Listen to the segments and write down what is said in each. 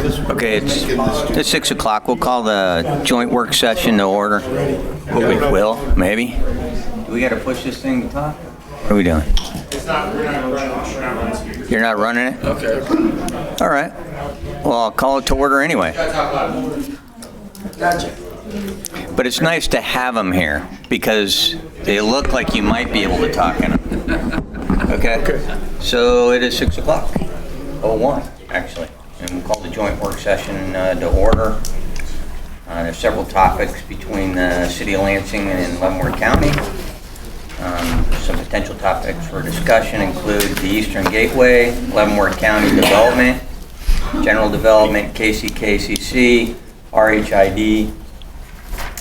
Okay, it's 6 o'clock. We'll call the joint work session to order. We will, maybe. Do we got to push this thing to top? What are we doing? You're not running it? Okay. All right. Well, I'll call it to order anyway. Gotcha. But it's nice to have them here because they look like you might be able to talk in them. Okay? So it is 6 o'clock. 01, actually. And we'll call the joint work session to order. There's several topics between the City of Lansing and Leavenworth County. Some potential topics for discussion include the Eastern Gateway, Leavenworth County Development, General Development, KCKCC, RHID,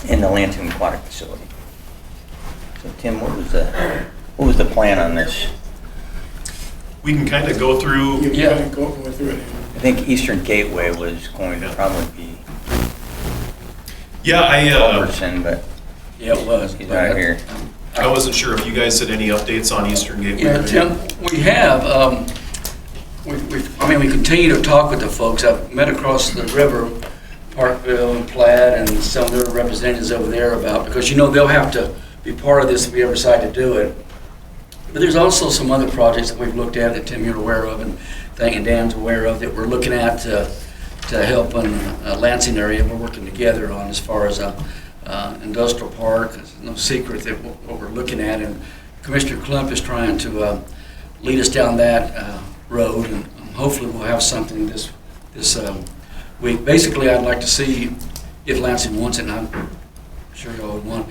and the Lansing Aquatic Facility. So Tim, what was the plan on this? We can kind of go through. Yeah, go through it. I think Eastern Gateway was going to probably be Culbertson, but Yeah, it was. he's not here. I wasn't sure if you guise had any updates on Eastern Gateway. Yeah, Tim, we have. We continue to talk with the folks. I've met across the river, Parkville and Platt, and some of their representatives over there about, because they'll have to be part of this if we ever decide to do it. But there's also some other projects that we've looked at that Tim, you're aware of, and Dan's aware of, that we're looking at to help in the Lansing area. We're working together on as far as industrial park. It's no secret that what we're looking at, and Commissioner Klump is trying to lead us down that road, and hopefully we'll have something this week. Basically, I'd like to see, if Lansing wants it, and I'm sure y'all would want,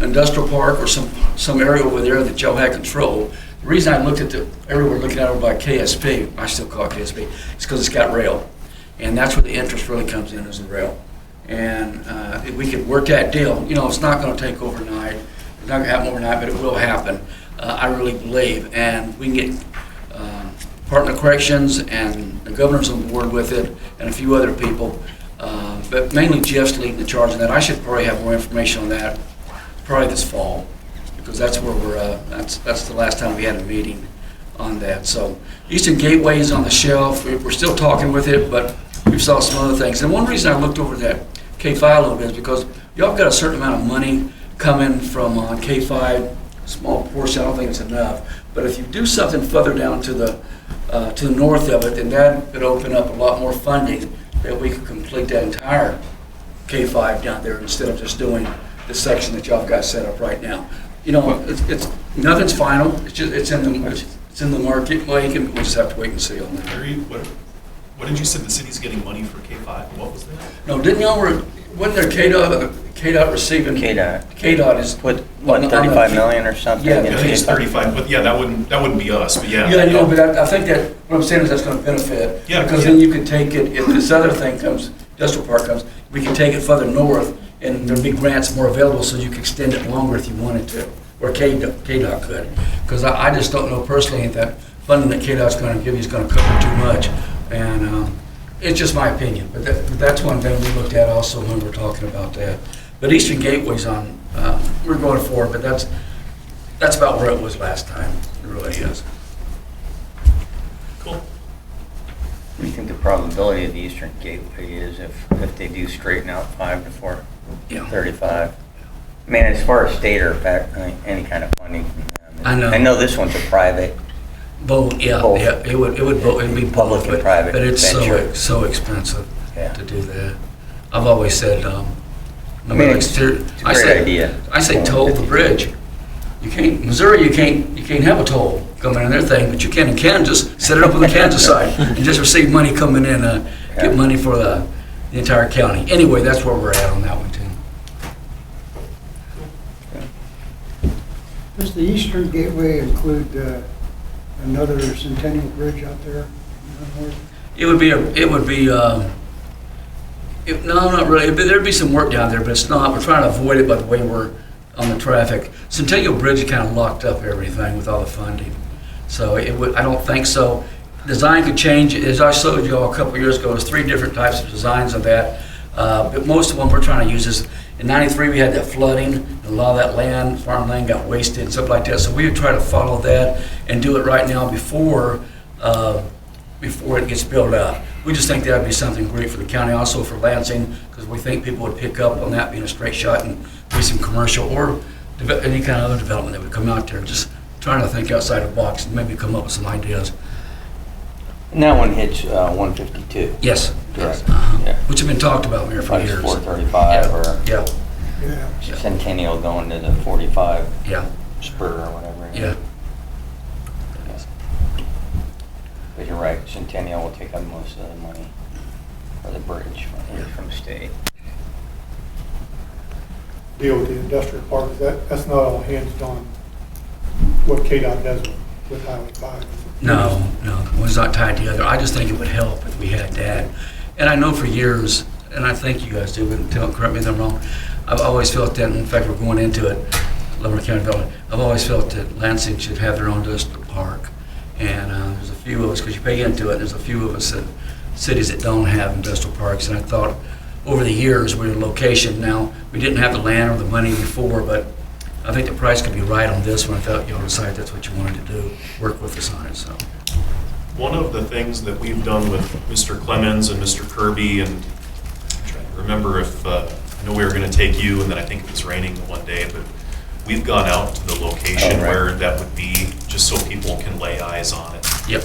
industrial park or some area over there that y'all had control. The reason I looked at the area we're looking at over by KSP, I still call it KSP, is because it's got rail. And that's where the interest really comes in, is the rail. And if we could work that deal, it's not going to take overnight. It's not going to happen overnight, but it will happen, I really believe. And we can get Department of Corrections and the governor's on board with it, and a few other people. But mainly Jeff's leading the charge on that. I should probably have more information on that probably this fall, because that's where we're that's the last time we had a meeting on that. So Eastern Gateway is on the shelf. We're still talking with it, but we saw some other things. And one reason I looked over that K5 a little bit is because y'all got a certain amount of money coming from K5, small portion. I don't think it's enough. But if you do something further down to the north of it, then that could open up a lot more funding that we could complete that entire K5 down there instead of just doing the section that y'all got set up right now. It's nothing's final. It's in the market. Well, we just have to wait and see on that. Larry, what did you say the city's getting money for K5? What was that? No, didn't y'all wasn't there KDOT receiving? KDOT is What, 35 million or something? Yeah, I think it's 35, but yeah, that wouldn't be us, but yeah. Yeah, I know, but I think that what I'm saying is that's going to benefit. Yeah, because then you can take it, if this other thing comes, industrial park comes, we can take it further north, and there'll be grants more available, so you can extend it longer if you wanted to, or KDOT could. Because I just don't know personally if that funding that KDOT's going to give you is going to cover too much, and it's just my opinion. But that's one thing we looked at also when we were talking about that. But Eastern Gateway's on, we're going forward, but that's about where it was last time. It really is. Cool. What do you think the probability of the Eastern Gateway is if they do straighten out 5 to 435? I mean, as far as state or any kind of funding. I know this one's a private. Both, yeah, Both. yeah. It would be Public and private but it's venture. so expensive Yeah. to do that. I've always said, It's a great idea. I say toll the bridge. You can't, Missouri, you can't have a toll coming in their thing, but you can in Kansas, set it up on the Kansas side and just receive money coming in, get money for the entire county. Anyway, that's where we're at on that one too. Does the Eastern Gateway include another Centennial Bridge out there? No, not really. There'd be some work down there, but it's not. We're trying to avoid it by the way we're on the traffic. Centennial Bridge is kind of locked up everything with all the funding. So I don't think so. Design could change. As I showed you all a couple of years ago, there's 3 different types of designs of that. But most of them we're trying to use is, in '93 we had that flooding, and a lot of that farmland got wasted and stuff like that. So we would try to follow that and do it right now before it gets built up. we just think that'd be something great for the county, also for Lansing, because we think people would pick up on that being a straight shot and be some commercial or any kind of other development that would come out there. Just trying to think outside the box and maybe come up with some ideas. And that one hits 152. Yes. Correct. Yeah. Which have been talked about here for Like years. 435 or Yeah, Yeah. Centennial going to the 45 yeah, spur or whatever. yeah. But you're right, Centennial will take up most of the money for the bridge from state. Deal with the industrial park, that's not all hinged on what KDOT does with Highway 5. No, it was not tied together. I just think it would help if we had that. And I know for years, and I think you guys do, but correct me if I'm wrong, I've always felt that, in fact, we're going into it, Leavenworth County Development, I've always felt that Lansing should have their own industrial park. And there's a few of us, because you pay into it, there's a few of us that, cities that don't have industrial parks. And I thought over the years, we're in a location now, we didn't have the land or the money before, but I think the price could be right on this one. I thought y'all decided that's what you wanted to do, work with us on it, so. One of the things that we've done with Mr. Clemens and Mr. Kirby, and I'm trying to remember if, I know we were going to take you, and then I think it was raining one day, but we've gone out to the location where that would be, just so people can lay eyes on it. Yep.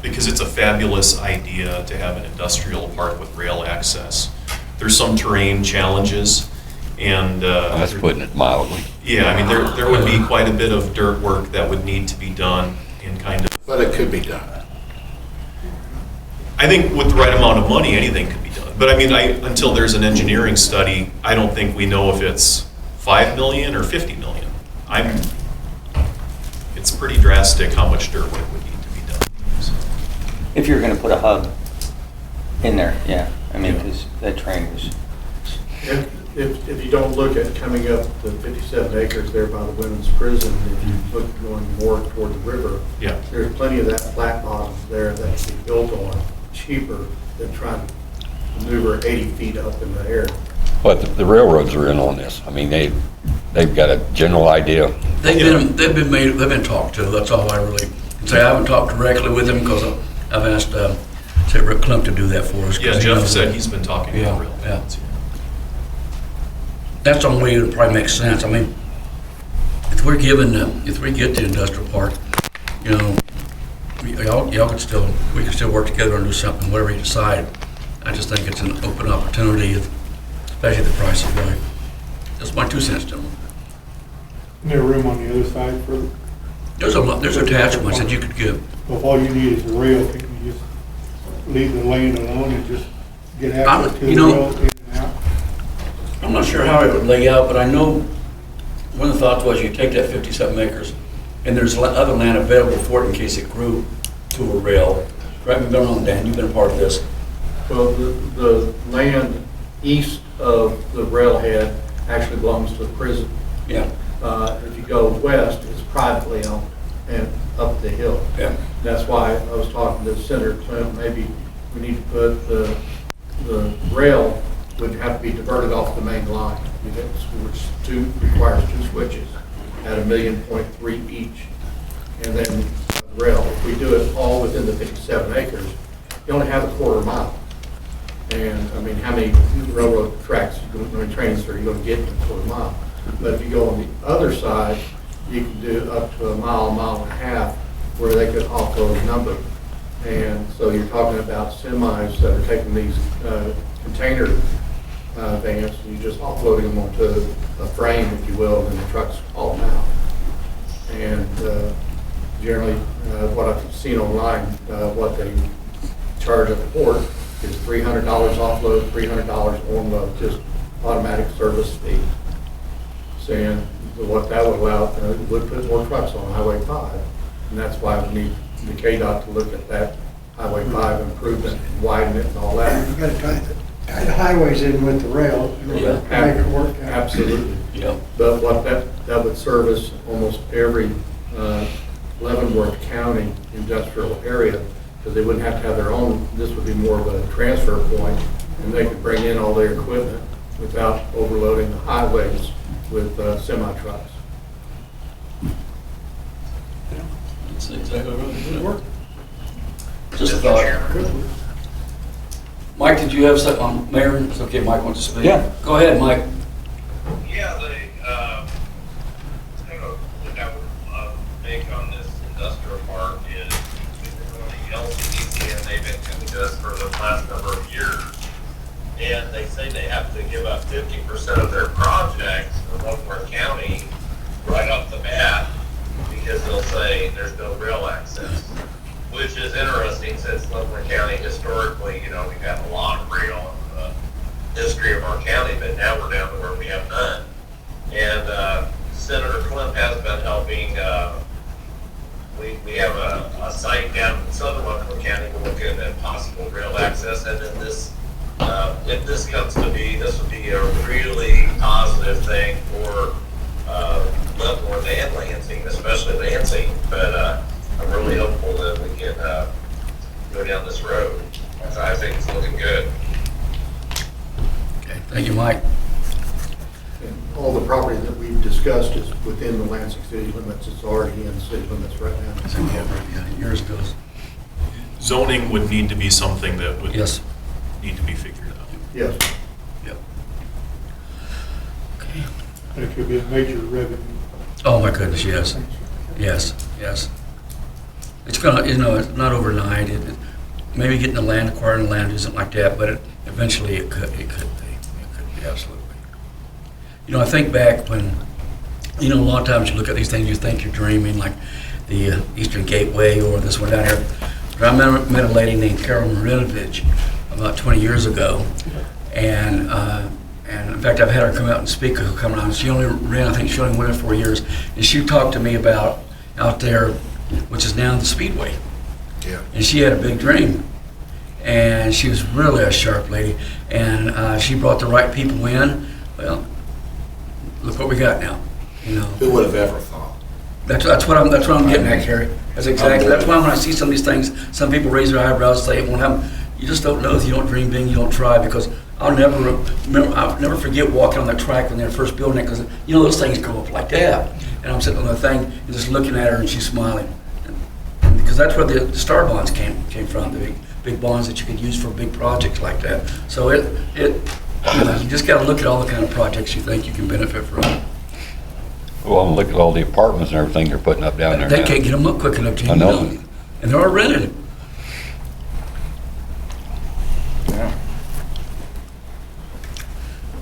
Because it's a fabulous idea to have an industrial park with rail access. There's some terrain challenges, and That's putting it mildly. yeah, I mean, there would be quite a bit of dirt work that would need to be done in kind of. But it could be done. I think with the right amount of money, anything could be done. But I mean, until there's an engineering study, I don't think we know if it's 5 million or 50 million. It's pretty drastic how much dirt work would need to be done. So. If you're going to put a hub in there, yeah. I mean, because that train was. If you don't look at coming up the 57 acres there by the women's prison, if you look going more toward the river, Yeah. there's plenty of that flat bottom there that can be built on cheaper than trying to maneuver 80 feet up in the air. But the railroads are in on this. I mean, they've got a general idea. They've been talked to, that's all I really can say. I haven't talked directly with them because I've asked, say, Rick Klump to do that for us. Yeah, Jeff said he's been talking Yeah, about rail. yeah. That's the only way it probably makes sense. I mean, if we get the industrial park, you know, y'all could still, we could still work together and do something, whatever you decide. I just think it's an open opportunity, especially the price is right. That's my 2 cents, gentlemen. Isn't there room on the other side for, There's attachments that you could give. well, if all you need is a rail, can you just leave the land alone and just get access to the you know- rail in and out? I'm not sure how it would lay out, but I know one of the thoughts was you take that 57 acres and there's other land available for it in case it grew to a rail. Right, we've been on, Dan, you've been a part of this. Well, the land east of the railhead actually belongs to the prison. Yeah, If you go west, it's privately owned and up the hill. yeah. That's why I was talking to Senator Clint, maybe we need to put the rail would have to be diverted off the main line, which requires 2 switches at $1.3 million each. And then the rail, if we do it all within the 57 acres, you only have a quarter mile. And I mean, how many railroad tracks, how many trains are you going to get in a quarter mile? But if you go on the other side, you can do up to a mile and a half, where they could offload a number. And so you're talking about semis that are taking these container vans, and you're just offloading them onto a frame, if you will, and the trucks haul them out. And generally, what I've seen online, what they charge at the port is $300 offload, $300 onload, just automatic service fee. Saying what that would allow, would put more trucks on Highway 5. And that's why we need the KDOT to look at that Highway 5 improvement, widen it and all that. You gotta tie the highways in with the rail in order to make it work out. Absolutely. Yeah. But what that would service almost every Leavenworth County industrial area, because they wouldn't have to have their own, this would be more of a transfer point, and they could bring in all their equipment without overloading the highways with semi-trucks. That's exactly right. Work. Just a thought. Mike, did you have something on Mayor? It's okay, Mike wants to speak. Yeah. Go ahead, Mike. Yeah, what I would make on this industrial park is the LCDC, and they've been coming to us for the last number of years. And they say they have to give up 50% of their projects in Leavenworth County right off the bat because they'll say there's no rail access, which is interesting since Leavenworth County historically, we've had a lot of rail in the history of our county, but now we're down to where we have none. And Senator Clem has been helping. We have a site down in southern Leavenworth County. We're looking at possible rail access, and then this, if this comes to be, this would be a really positive thing for Leavenworth and Lansing, especially Lansing. But I'm really hopeful that we can go down this road. I think it's looking good. Okay, thank you, Mike. And all the property that we've discussed is within the Lansing city limits. It's already in the city limits right now. Yeah, yours goes. Zoning would need to be something that would Yes. need to be figured out. Yes. Yep. Okay. That could be a major revenue. Oh, my goodness, yes. Yes, yes. It's gonna, it's not overnight. Maybe getting the land, acquiring the land isn't like that, but eventually it could be. It could be, absolutely. I think back when, a lot of times you look at these things, you think you're dreaming, like the Eastern Gateway or this one down here. But I met a lady named Carol Marinovich about 20 years ago, and in fact, I've had her come out and speak. She'll come around. She only ran, I think she only went there 4 years, and she talked to me about out there, which is now the Speedway. Yeah. And she had a big dream, and she was really a sharp lady, and she brought the right people in. Well, look what we got now. Who would have ever thought? That's what I'm getting at, Carrie. That's exactly. That's why when I see some of these things, some people raise their eyebrows and say it won't happen. You just don't know if you don't dream big, you don't try. Because I'll never forget walking on that track when they were first building it. Because those things go up like that, and I'm sitting on the thing and just looking at her, and she's smiling. Because that's where the star bonds came from, the big bonds that you could use for big projects like that. So you just got to look at all the kind of projects you think you can benefit from. Well, look at all the apartments and everything they're putting up down there They now. can't get them up quick enough, Gene. I know. And they're all rented. Yeah.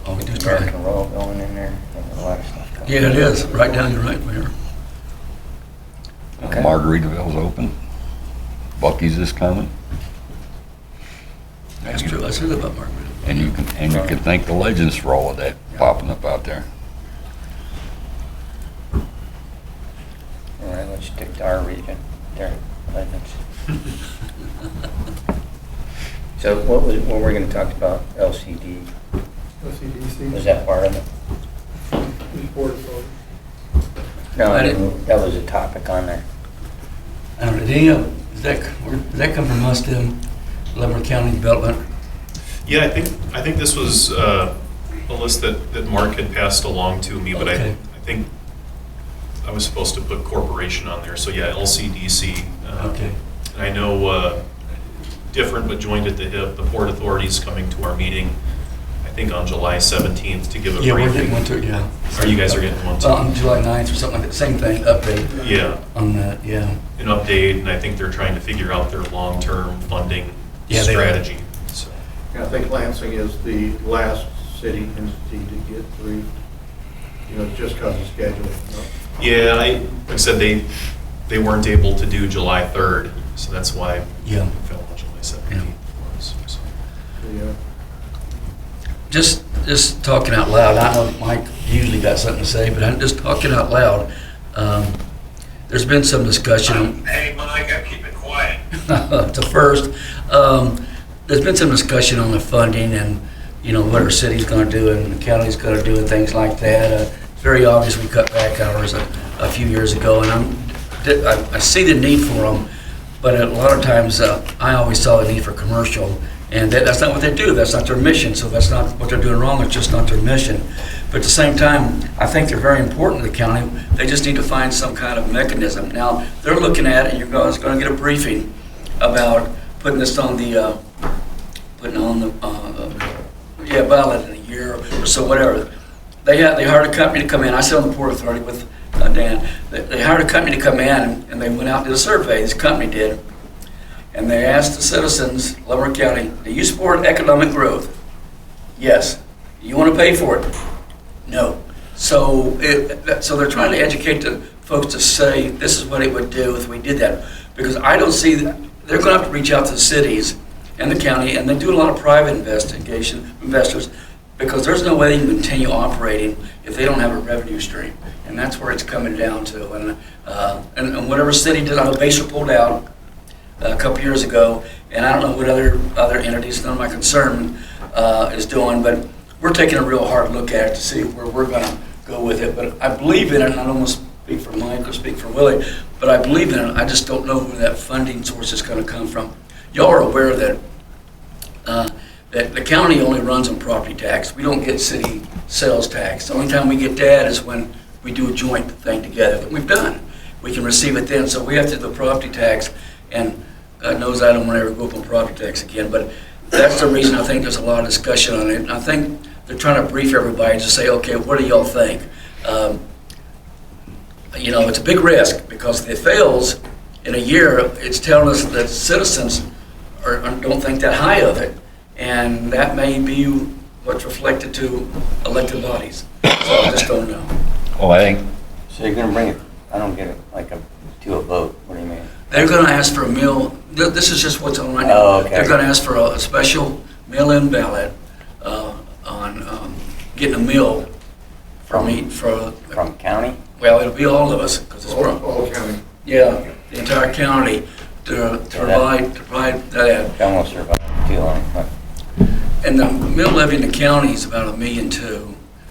All we do is American try. Royal going in there. There's a lot of stuff going Yeah, it is. Right down your right, Mayor. Okay. Margaritaville's open. Bucky's is coming. That's true. I said about Margaret. And you can thank the Legends for all of that popping up out there. All right, let's stick to our region. There, Legends. So what we're going to talk about, LCD, LCDC. was that part of it? Board authority. No, I didn't- that was a topic on there. Does that come from us, Tim? Leavenworth County Development? Yeah, I think this was a list that Mark had passed along to me, but Okay. I think I was supposed to put corporation on there. So yeah, LCDC. Okay. And I know different but joined at the hip. The Port Authority is coming to our meeting, I think on July 17th to give a Yeah, we're briefing. getting one too, yeah. Or you guys are getting one too? On July 9th or something like that. Same thing, update Yeah, on that, yeah. an update, and I think they're trying to figure out their long-term funding Yeah, they are. strategy. So, I think Lansing is the last city entity to get through, just because of scheduling. yeah, like I said, they weren't able to do July 3rd, so that's why Yeah. it fell on July 17th for us. So. Yeah. Just talking out loud, I know Mike usually got something to say, but I'm just talking out loud. There's been some discussion. Hey, Mike, I'm keeping quiet. To first, there's been some discussion on the funding and, what our city's gonna do and the county's gonna do and things like that. It's very obvious we cut back hours a few years ago, and I see the need for them, but a lot of times, I always saw the need for commercial, and that's not what they do. That's not their mission, so that's not what they're doing wrong. It's just not their mission. But at the same time, I think they're very important to the county. They just need to find some kind of mechanism. Now, they're looking at it, and you're guys going to get a briefing about putting this on the, ballot in a year or so, whatever. They hired a company to come in. I sit on the Port Authority with Dan. They hired a company to come in, and they went out and did a survey. This company did. And they asked the citizens, Leavenworth County, do you support economic growth? Yes. Do you want to pay for it? No. So they're trying to educate the folks to say this is what it would do if we did that. Because I don't see that. They're going to have to reach out to the cities and the county, and they do a lot of private investors, because there's no way they can continue operating if they don't have a revenue stream. And that's where it's coming down to. And whatever city did, I know Baser pulled out a couple years ago, and I don't know what other entities, none of my concern, is doing, but we're taking a real hard look at it to see where we're going to go with it. But I believe in it, and I don't want to speak for Mike or speak for Willie, but I believe in it. I just don't know where that funding source is going to come from. Y'all are aware that that the county only runs on property tax. We don't get city sales tax. The only time we get that is when we do a joint thing together that we've done. We can receive it then, so we have to do the property tax, and God knows I don't want to ever go up on property tax again, but that's the reason I think there's a lot of discussion on it. And I think they're trying to brief everybody to say, okay, what do y'all think? It's a big risk, because if it fails in a year, it's telling us that citizens don't think that high of it. And that may be what's reflected to elected bodies. So I just don't know. Well, I think, So you're gonna bring it, I don't get it, to a vote, what do you mean? They're going to ask for a mail. This is just what's on right now. Oh, okay. They're going to ask for a special mail-in ballot on getting a mill From county? Well, it'll be all of us, because it's All county. the entire county to provide that. That won't survive too long, but And the mill levy in the county is about $1.2 million,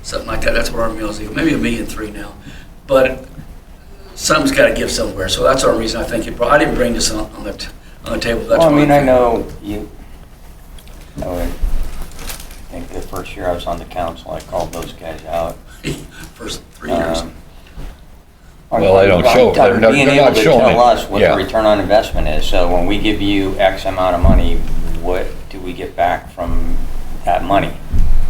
something like that. That's where our mill's even, maybe $1.3 million now. But something's got to give somewhere, so that's our reason I think I didn't bring this on the table. That's well, I mean, why I know you, I think the first year I was on the council, I called those guys out. First 3 years. Well, they don't show- they're not Being able to showing tell it. us what Yeah. the return on investment is, so when we give you X amount of money, what do we get back from that money?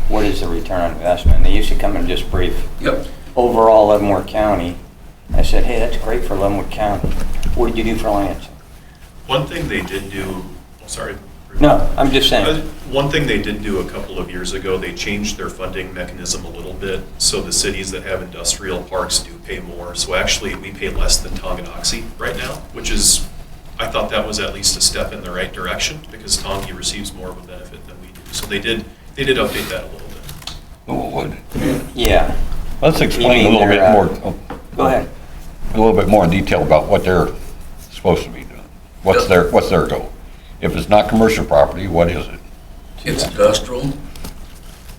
What is the return on investment? They used to come and just brief Yep. overall Leavenworth County. I said, hey, that's great for Leavenworth County. What did you do for Lansing? One thing they did do, sorry. No, I'm just saying. One thing they did do a couple of years ago, they changed their funding mechanism a little bit. So the cities that have industrial parks do pay more. So actually, we pay less than Tonganoxie right now, which is, I thought that was at least a step in the right direction, because Tongi receives more of a benefit than we do. So they did update that a little bit. well, Yeah. let's explain a You mean little bit they're, more, Go ahead. a little bit more in detail about what they're supposed to be doing. What's their goal? If it's not commercial property, what is it? It's industrial.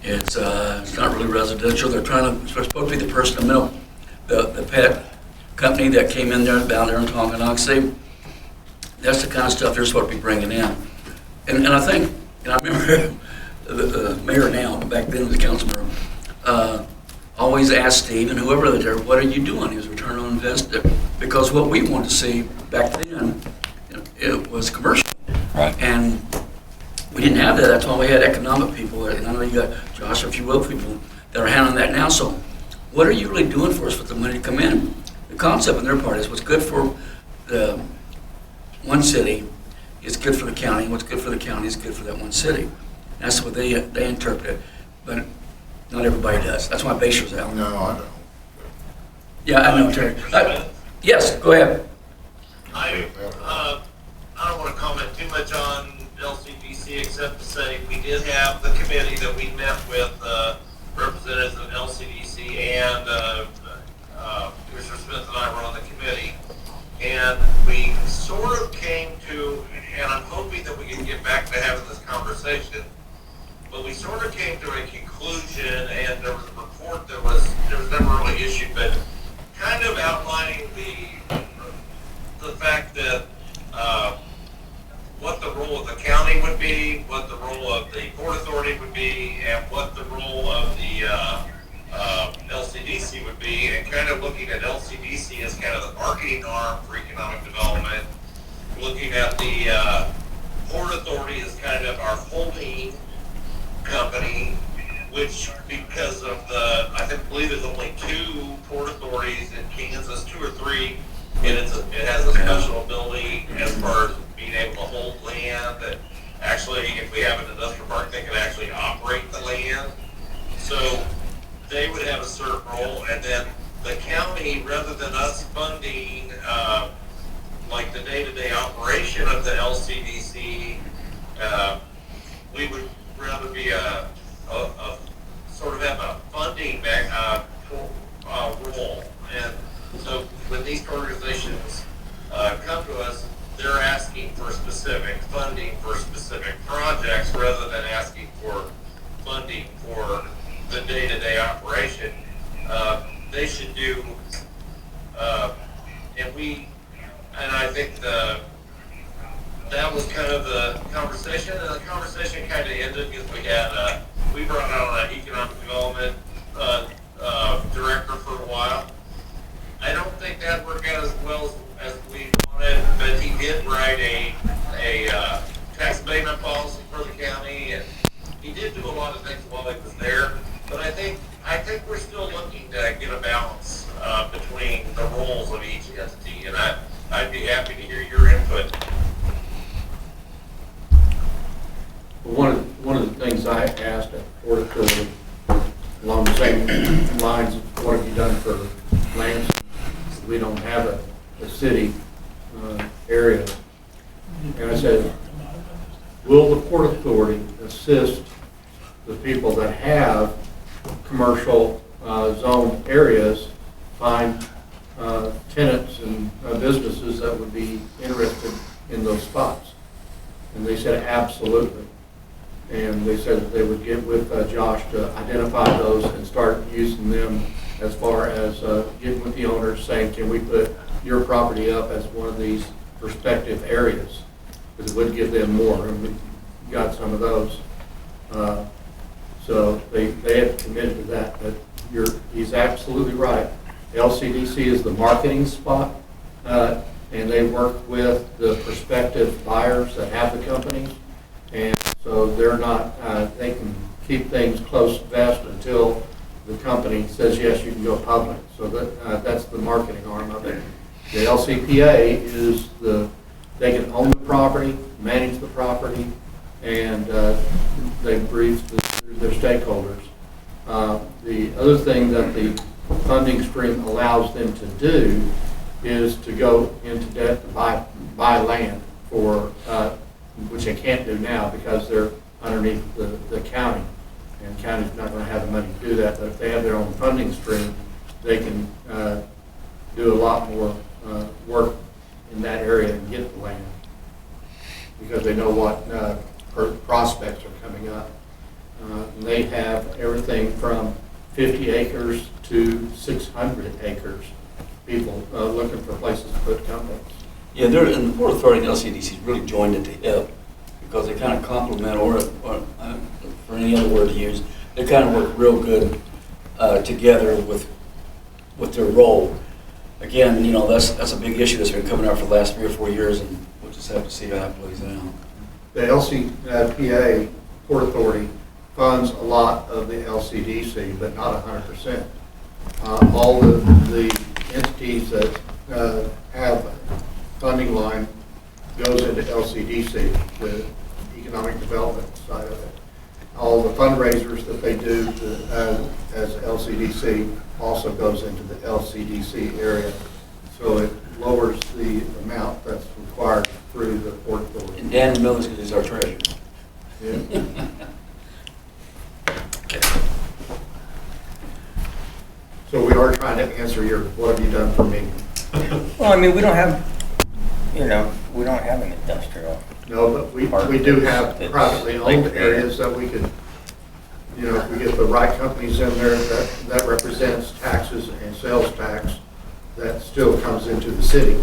It's not really residential. They're supposed to be the person in the middle. The pet company that came in there, down there in Tonganoxie, that's the kind of stuff they're supposed to be bringing in. And I think, and I remember the mayor now, but back then the councilman, always asked Steve and whoever was there, what are you doing? He was return on investment. Because what we wanted to see back then, it was commercial. Right. And we didn't have that. That's why we had economic people. And I know you got Josh, or a few other people that are handling that now. So what are you really doing for us with the money to come in? The concept on their part is what's good for the one city is good for the county. What's good for the county is good for that one city. That's what they interpret it. But not everybody does. That's why Baser's out. No, I don't. Yeah, I know, Terry. Yes, go ahead. I don't want to comment too much on LCDC except to say we did have the committee that we met with representatives of LCDC and Commissioner Smith and I were on the committee, and we sort of came to, and I'm hoping that we can get back to having this conversation, but we sort of came to a conclusion, and there was a report that was never really issued, but kind of outlining the fact that what the role of the county would be, what the role of the Port Authority would be, and what the role of the LCDC would be, and kind of looking at LCDC as kind of the marketing arm for economic development, looking at the Port Authority is kind of our holding company, which because of I believe there's only 2 port authorities in Kansas, 2 or 3, and it has a special ability as far as being able to hold land. That actually, if we have an industrial park, they can actually operate the land. So they would have a certain role, and then the county, rather than us funding like the day-to-day operation of the LCDC, we would rather be a sort of have a funding role. And so when these organizations come to us, they're asking for specific funding for specific projects rather than asking for funding for the day-to-day operation. They should do, and I think that was kind of the conversation, and the conversation kind of ended because we brought out an economic development director for a while. I don't think that worked out as well as we wanted, but he did write a tax abatement policy for the county, and he did do a lot of things while he was there. But I think we're still looking to get a balance between the roles of each entity, and I'd be happy to hear your input. One of the things I asked at Port Authority, along the same lines of what have you done for Lansing? We don't have a city area. And I said, will the Port Authority assist the people that have commercial zone areas find tenants and businesses that would be interested in those spots? And they said absolutely. And they said that they would get with Josh to identify those and start using them as far as getting with the owners saying, can we put your property up as one of these prospective areas? Because it would give them more, and we got some of those. So they have committed to that. But he's absolutely right. LCDC is the marketing spot, and they work with the prospective buyers that have the companies. And so they're not, they can keep things close to vest until the company says, yes, you can go public. So that's the marketing arm of it. The LCPA is they can own the property, manage the property, and they brief their stakeholders. The other thing that the funding stream allows them to do is to go into debt to buy land for, which they can't do now because they're underneath the county. And the county's not going to have the money to do that. But if they have their own funding stream, they can do a lot more work in that area and get the land because they know what prospects are coming up. And they have everything from 50 acres to 600 acres, people looking for places to put companies. Yeah, and the Port Authority and LCDC really joined at the hip because they kind of complement, or for any other word to use, they kind of work real good together with their role. Again, you know, that's a big issue that's been coming out for the last 3 or 4 years, and we'll just have to see how that plays out. The LCPA, Port Authority, funds a lot of the LCDC, but not 100%. All of the entities that have funding line goes into LCDC, the economic development side of it. All the fundraisers that they do as LCDC also goes into the LCDC area. So it lowers the amount that's required through the Port Authority. And Dan Mills is our treasurer. Yeah. So we are trying to answer your, what have you done for me? Well, I mean, we don't have an industrial. No, but we do have privately owned areas that we could, you know, if we get the right companies in there, that represents taxes and sales tax that still comes into the city.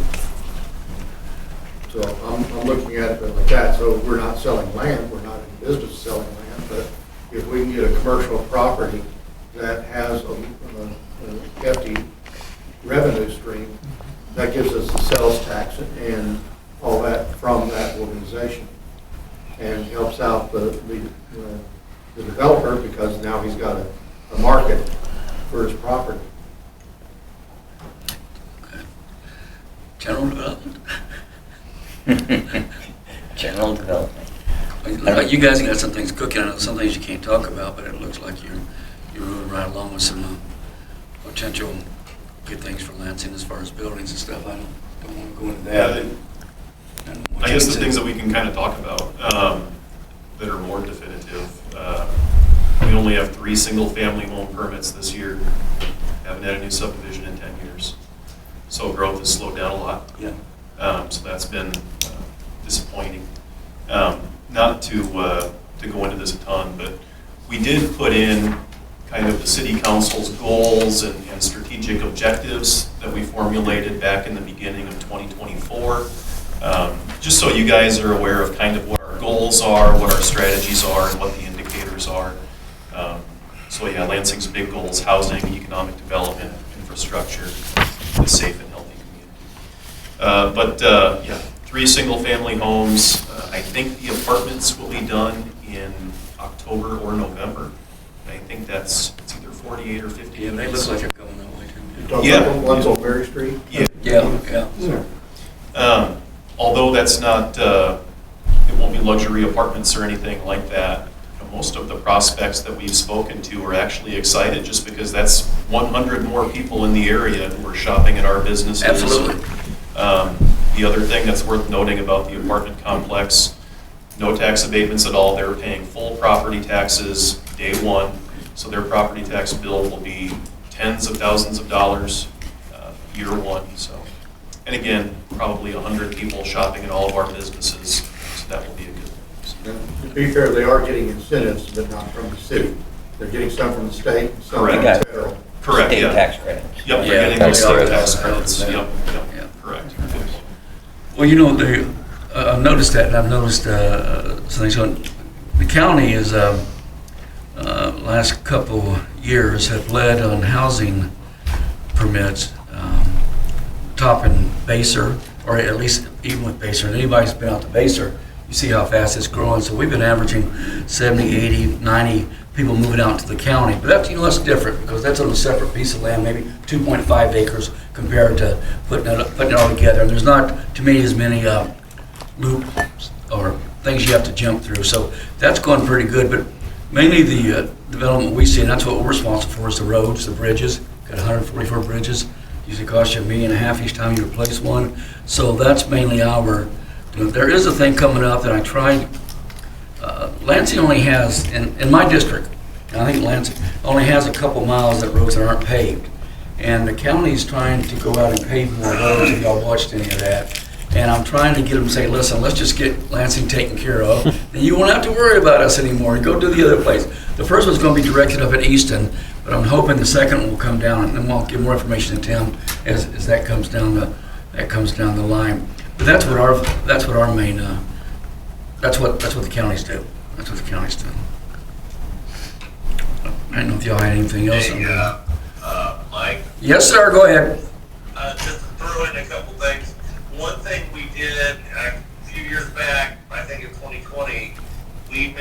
So I'm looking at it like that. So we're not selling land, we're not in business of selling land, but if we can get a commercial property that has a hefty revenue stream, that gives us the sales tax and all that from that organization. and helps out the developer because now he's got a market for his property. General development? General development. You guys got some things cooking. I know some things you can't talk about, but it looks like you're moving right along with some potential good things for Lansing as far as buildings and stuff. I don't want to go into that. I guess the things that we can kind of talk about that are more definitive, we only have 3 single-family home permits this year. Haven't had a new subdivision in 10 years. So growth has slowed down a lot. Yeah. So that's been disappointing. Not to go into this a ton, but we did put in kind of the city council's goals and strategic objectives that we formulated back in the beginning of 2024. Just so you guys are aware of kind of what our goals are, what our strategies are, and what the indicators are. So yeah, Lansing's big goals: housing, economic development, infrastructure, a safe and healthy community. Yeah, 3 single-family homes. I think the apartments will be done in October or November. I think it's either 48 or 50. Yeah, they look like they're going that way too. You talking Yeah. about the ones on Berry Street? Yeah. Although that's not, it won't be luxury apartments or anything like that. You know, most of the prospects that we've spoken to are actually excited just because that's 100 more people in the area who are shopping at our businesses. Absolutely. The other thing that's worth noting about the apartment complex, no tax abatements at all. They're paying full property taxes day one, so their property tax bill will be tens of thousands of dollars year one. So, and again, probably 100 people shopping in all of our businesses, so that will be a good thing. To be fair, they are getting incentives, but not from the city. They're getting some from the state, and some from Correct. the federal. Correct, State yeah. tax credits. Yep, they're Yeah, getting those they are. state tax credits. Yeah. Yep, Yeah. correct. Well, you know, I've noticed that, and I've noticed something. So the county is, last couple years have led on housing permits, topping Baser, or at least even with Baser. And anybody's been out to Baser, you see how fast it's growing. So we've been averaging 70, 80, 90 people moving out to the county. But that's, that's different because that's on a separate piece of land, maybe 2.5 acres compared to putting it all together. And there's not, to me, as many loops or things you have to jump through. So that's going pretty good. But mainly the development we see, and that's what we're responsible for, is the roads, the bridges. Got 144 bridges. Usually costs you $1.5 million each time you replace one. So that's mainly our. There is a thing coming up that I tried. Lansing only has, in my district, and I think Lansing only has a couple miles of roads that aren't paved. And the county's trying to go out and pave more roads, if y'all watched any of that. And I'm trying to get them to say, listen, let's just get Lansing taken care of. And you won't have to worry about us anymore. Go do the other place. The first one's going to be directed up at Easton, but I'm hoping the second one will come down, and then we'll give more information to Tim as that comes down the line. But that's what our main that's what the counties do. That's what the counties do. I don't know if y'all had anything else. Hey, Mike, Yes, sir. Go ahead. just to throw in a couple things. One thing we did a few years back, I think in 2020, we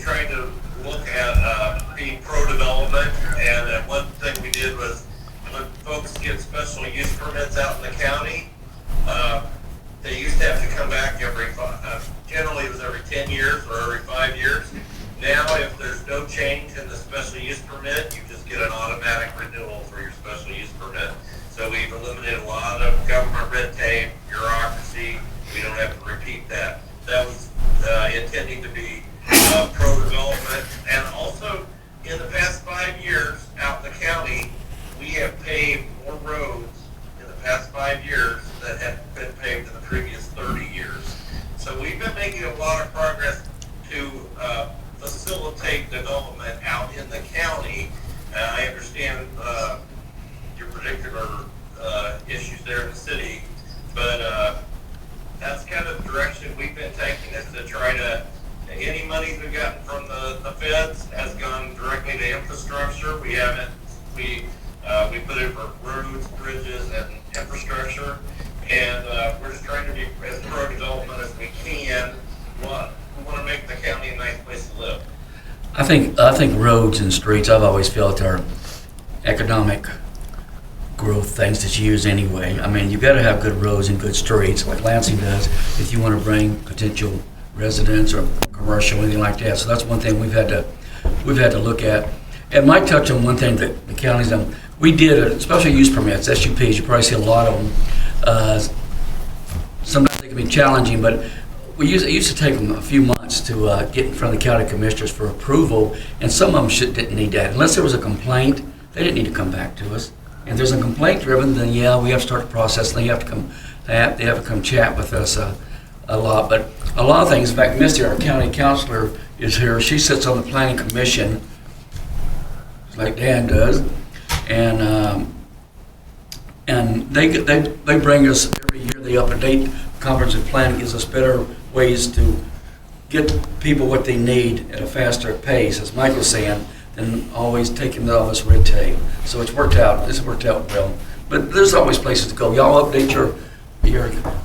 tried to look at being pro-development, and one thing we did was when folks get special use permits out in the county, they used to have to come back generally it was every 10 years or every 5 years. Now, if there's no change in the special use permit, you just get an automatic renewal for your special use permit. So we've eliminated a lot of government red tape, bureaucracy. We don't have to repeat that. That was intending to be pro-development. And also, in the past 5 years out in the county, we have paved more roads in the past 5 years that have been paved in the previous 30 years. So we've been making a lot of progress to facilitate development out in the county. I understand your particular issues there in the city, but that's kind of the direction we've been taking, is to try to, any money we've gotten from the feds has gone directly to infrastructure. We put in for roads, bridges, and infrastructure, and we're just trying to be as pro-development as we can, We want to make the county a nice place to live. I think roads and streets, I've always felt, are economic growth things that you use anyway. I mean, you've got to have good roads and good streets, like Lansing does, if you want to bring potential residents or commercial, anything like that. So that's one thing we've had to look at. And Mike touched on one thing that the county's done. We did special use permits, SUPs. You probably see a lot of them. Sometimes they can be challenging, but it used to take them a few months to get in front of the county commissioners for approval, and some of them didn't need that. Unless there was a complaint, they didn't need to come back to us. And if there's a complaint driven, then yeah, we have to start the process, and they have to come chat with us a lot. But a lot of things, in fact, Misty, our county counselor, is here. She sits on the planning commission, like Dan does, and they bring us every year. They update comprehensive plan, gives us better ways to get people what they need at a faster pace, as Mike was saying, than always taking all this red tape. So it's worked out. It's worked out well. But there's always places to go. Y'all update your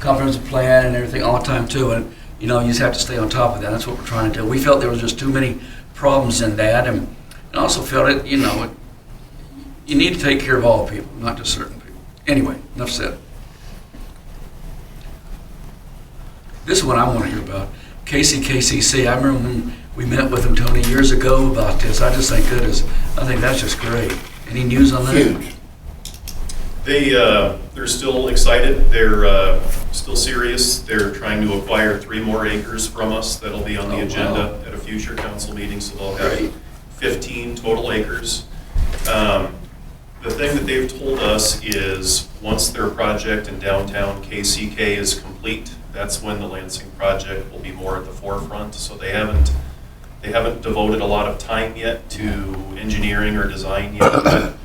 comprehensive plan and everything all the time too, and you just have to stay on top of that. That's what we're trying to do. We felt there was just too many problems in that, and also felt it. You need to take care of all people, not just certain people. Anyway, enough said. This is what I want to hear about. KCC. I remember when we met with them, Tony, years ago about this. I just think I think that's just great. Any news on that? Huge. They're still excited. They're still serious. They're trying to acquire 3 more acres from us. That'll be on the agenda at a future council meeting, so they'll have Great. 15 total acres. The thing that they've told us is once their project in downtown KCK is complete, that's when the Lansing project will be more at the forefront. So they haven't devoted a lot of time yet to engineering or design yet. But,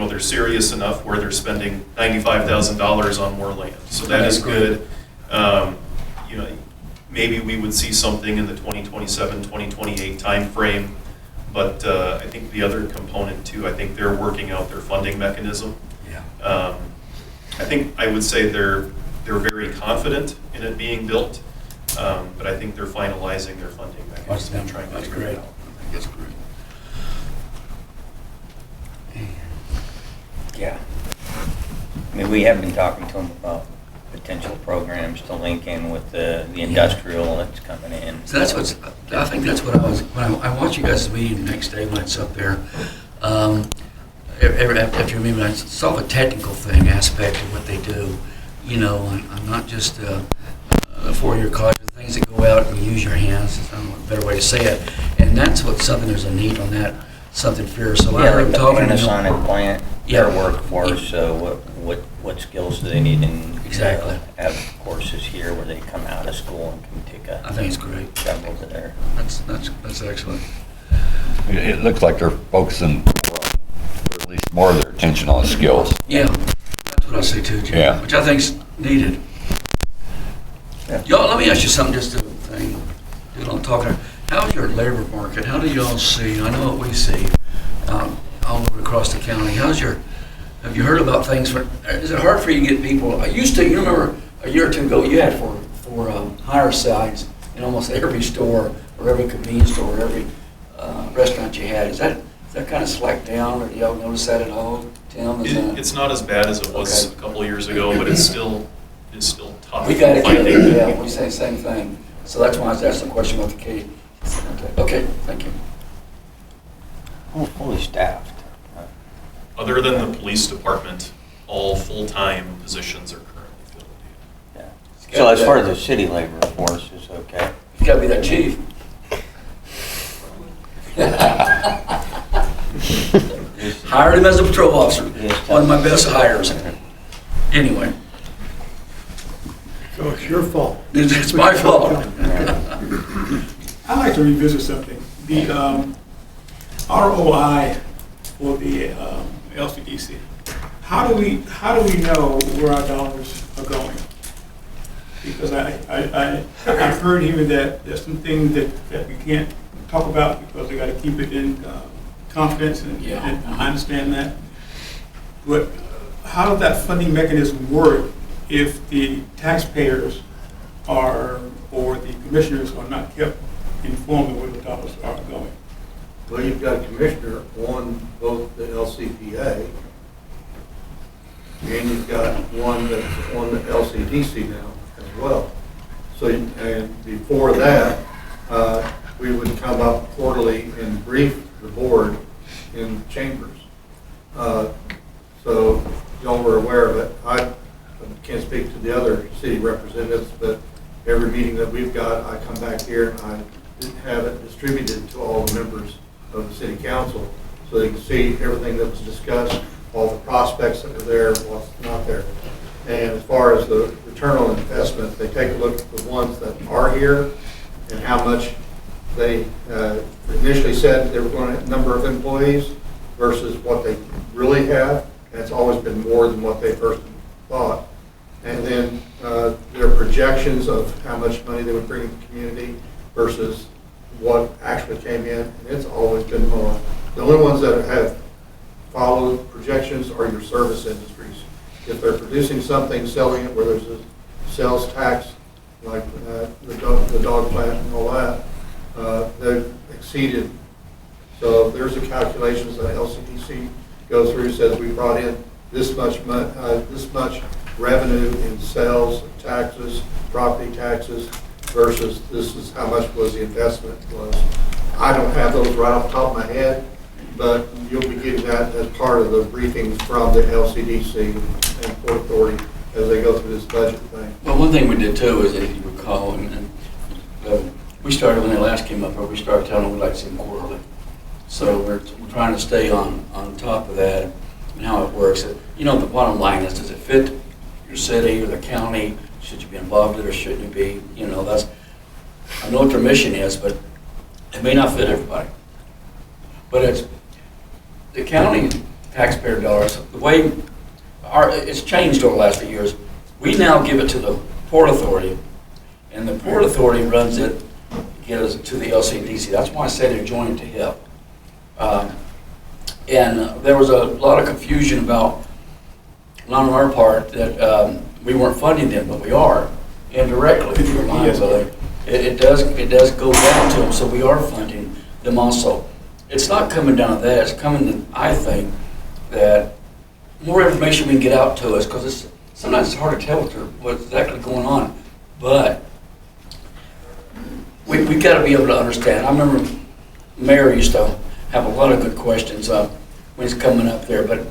they're serious enough where they're spending $95,000 on more land. So that is good. Maybe we would see something in the 2027, 2028 timeframe. But I think the other component too, I think they're working out their funding mechanism. Yeah. I think I would say they're very confident in it being built, but I think they're finalizing their funding mechanism and trying to That's figure great. it out. I think that's great. Yeah. I mean, we have been talking to them about potential programs to link in with the industrial that's coming in. So I think that's what when I watch you guys' meeting the next day when it's up there, after you meet, I saw the technical aspect of what they do. I'm not just a 4-year college, the things that go out and use your hands, I don't know a better way to say it. And that's something, there's a need on that, something fierce. So I heard them talking. The Panasonic plant, Yeah. their workforce, so what skills do they need? And Exactly. have courses here where they come out of school and can take I think it's great. job over there. That's excellent. It looks like they're focusing, or at least more of their attention on skills. Yeah, that's what I say too, Jim. Yeah. Which I think's needed. Yeah. Y'all, let me ask you something, just a thing. I'm talking. How's your labor market? How do y'all see? I know what we see all over across the county. Have you heard about things? Is it hard for you to get people? I used to. You remember a year or two ago, you had for hire signs in almost every store or every convenience store or every restaurant you had. Is that kind of slacked down, or do y'all notice that at all, Tim? It's not as bad as it was Okay. a couple of years ago, but it's still tough. We got to get finding it. Yeah, people. we say the same thing. So that's why I was asking the question about the case. Okay, thank you. Fully staffed. Other than the police department, all full-time positions are currently filled. Yeah. So as far as the city labor force is okay. You got to be that chief. Hired him as a patrol officer. One of my best hires. Anyway, So it's your fault. it's my fault. I'd like to revisit something. The ROI for the LCDC. How do we know where our dollars are going? Because I've heard even that there's some things that we can't talk about because they got to keep it in confidence, and I understand that. But how does that funding mechanism work if the taxpayers are or the commissioners are not kept informed of where the dollars are going. Well, you've got a commissioner on both the LCPA, and you've got one that's on the LCDC now as well. So, and before that, we would come up quarterly and brief the board in chambers. So y'all were aware of it. I can't speak to the other city representatives, but every meeting that we've got, I come back here and I have it distributed to all the members of the city council so they can see everything that was discussed, all the prospects that were there, what's not there. And as far as the return on investment, they take a look at the ones that are here and how much they initially said they were going to number of employees versus what they really have. And it's always been more than what they first thought. And then their projections of how much money they would bring in the community versus what actually came in, and it's always been more. The only ones that have followed projections are your service industries. If they're producing something, selling it where there's a sales tax, like the dog plant and all that, they've exceeded. So there's the calculations that LCDC goes through, says we brought in this much revenue in sales, taxes, property taxes, versus this is how much was the investment was. I don't have those right off the top of my head, but you'll be getting that as part of the briefings from the LCDC and Port Authority as they go through this budget thing. Well, one thing we did too is, if you recall, and we started when they last came up, we started telling them we'd like to see them quarterly. So we're trying to stay on top of that and how it works. You know, the bottom line is, does it fit your city or the county? Should you be involved in it or shouldn't you be? You know, that's, I know what their mission is, but it may not fit everybody. But it's the county taxpayer dollars, the way it's changed over the last few years. We now give it to the Port Authority, and the Port Authority runs it, gives it to the LCDC. That's why I say they're joined to HIP. And there was a lot of confusion about, not on our part, that we weren't funding them, but we are indirectly through liability. It does go down to them, so we are funding them also. It's not coming down to that. It's coming to, I think, that more information we can get out to us, because sometimes it's hard to tell what's exactly going on. But we got to be able to understand. I remember Mayor used to have a lot of good questions when he's coming up there, but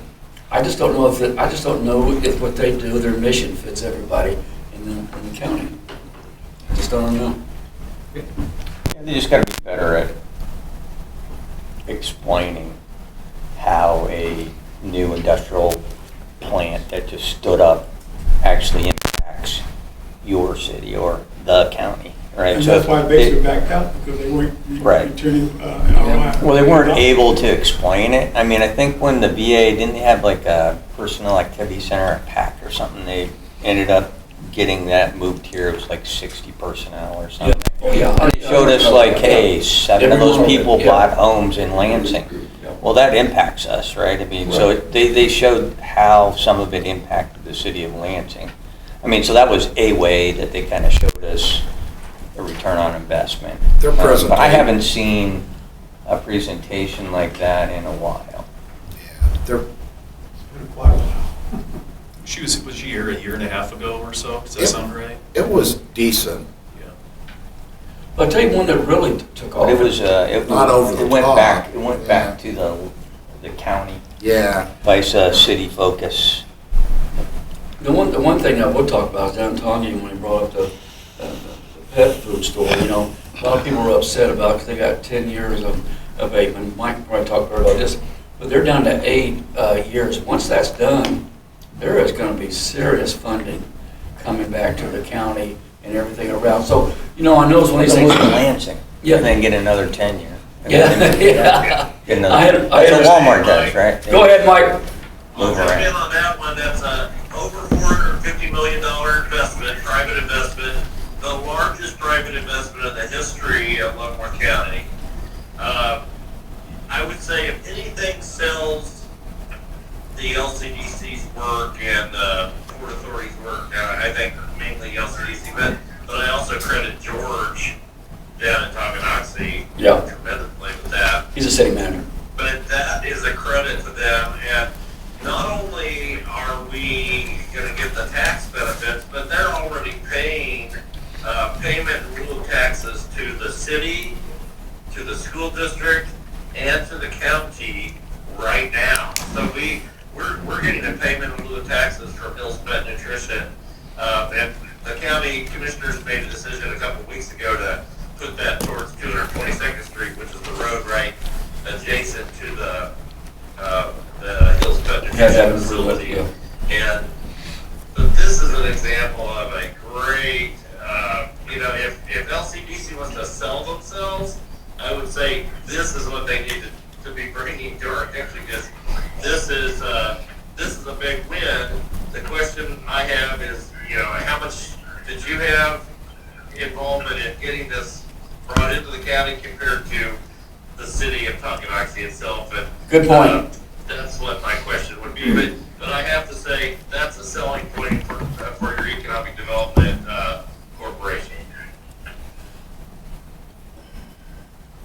I just don't know if what they do, their mission fits everybody in the county. I just don't know. They just got to be better at explaining how a new industrial plant that just stood up actually impacts your city or the county, right? And so that's why basically backed out, because they weren't returning an ROI. Well, they weren't able to explain it. I mean, I think when the VA, didn't they have like a personnel activity center at PAC or something? They ended up getting that moved here. It was like 60 personnel or something. Yeah. They showed us like, hey, 7 of those people bought homes in Lansing. Well, that impacts us, right? I mean, so they showed how some of it impacted the city of Lansing. I mean, so that was a way that they kind of showed us a return on investment. Their presentation. But I haven't seen a presentation like that in a while. They're Been quite a while. Was she here a year and a half ago or so? Does that sound right? It was decent. Yeah. But I'll tell you one that really took off. But Not over the top. It went back to the county, Yeah. vice city focus. The one thing I would talk about is down Tanya, when he brought up the pet food store. You know, a lot of people were upset about it because they got 10 years of abatement. Mike probably talked about this, but they're down to 8 years. Once that's done, there is going to be serious funding coming back to the county and everything around. So, you know, I know it's one of these things. Lansing, Yeah. and then get another tenure. Yeah, yeah. Get another, I that's what Walmart does, right? Go ahead, Mike. Move I'll jump in around. on that one. That's a over $450 million investment, private investment, the largest private investment in the history of Leavenworth County. I would say if anything sells the LCDC's work and Port Authority's work, I think mainly LCDC, but I also credit George He's a city manager. But that is a credit to them, and not only are we gonna get the tax benefits, but they're already paying, payment in lieu of taxes to the city, to the school district, and to the county right now. So we're getting a payment in lieu of taxes for Bill's Pet Nutrition. And the county commissioners made a decision a couple weeks ago to put that towards 222nd Street, which is the road right adjacent to the Hills Pet Nutrition facility. And but this is an example of a great, if LCDC wants to sell themselves, I would say this is what they need to be bringing to our country, because this is a big win. The question I have is, how much did you have involvement in getting this brought into the county compared to the city of Tonganoxie itself? And Good point. that's what my question would be. But I have to say that's a selling point for your economic development corporation.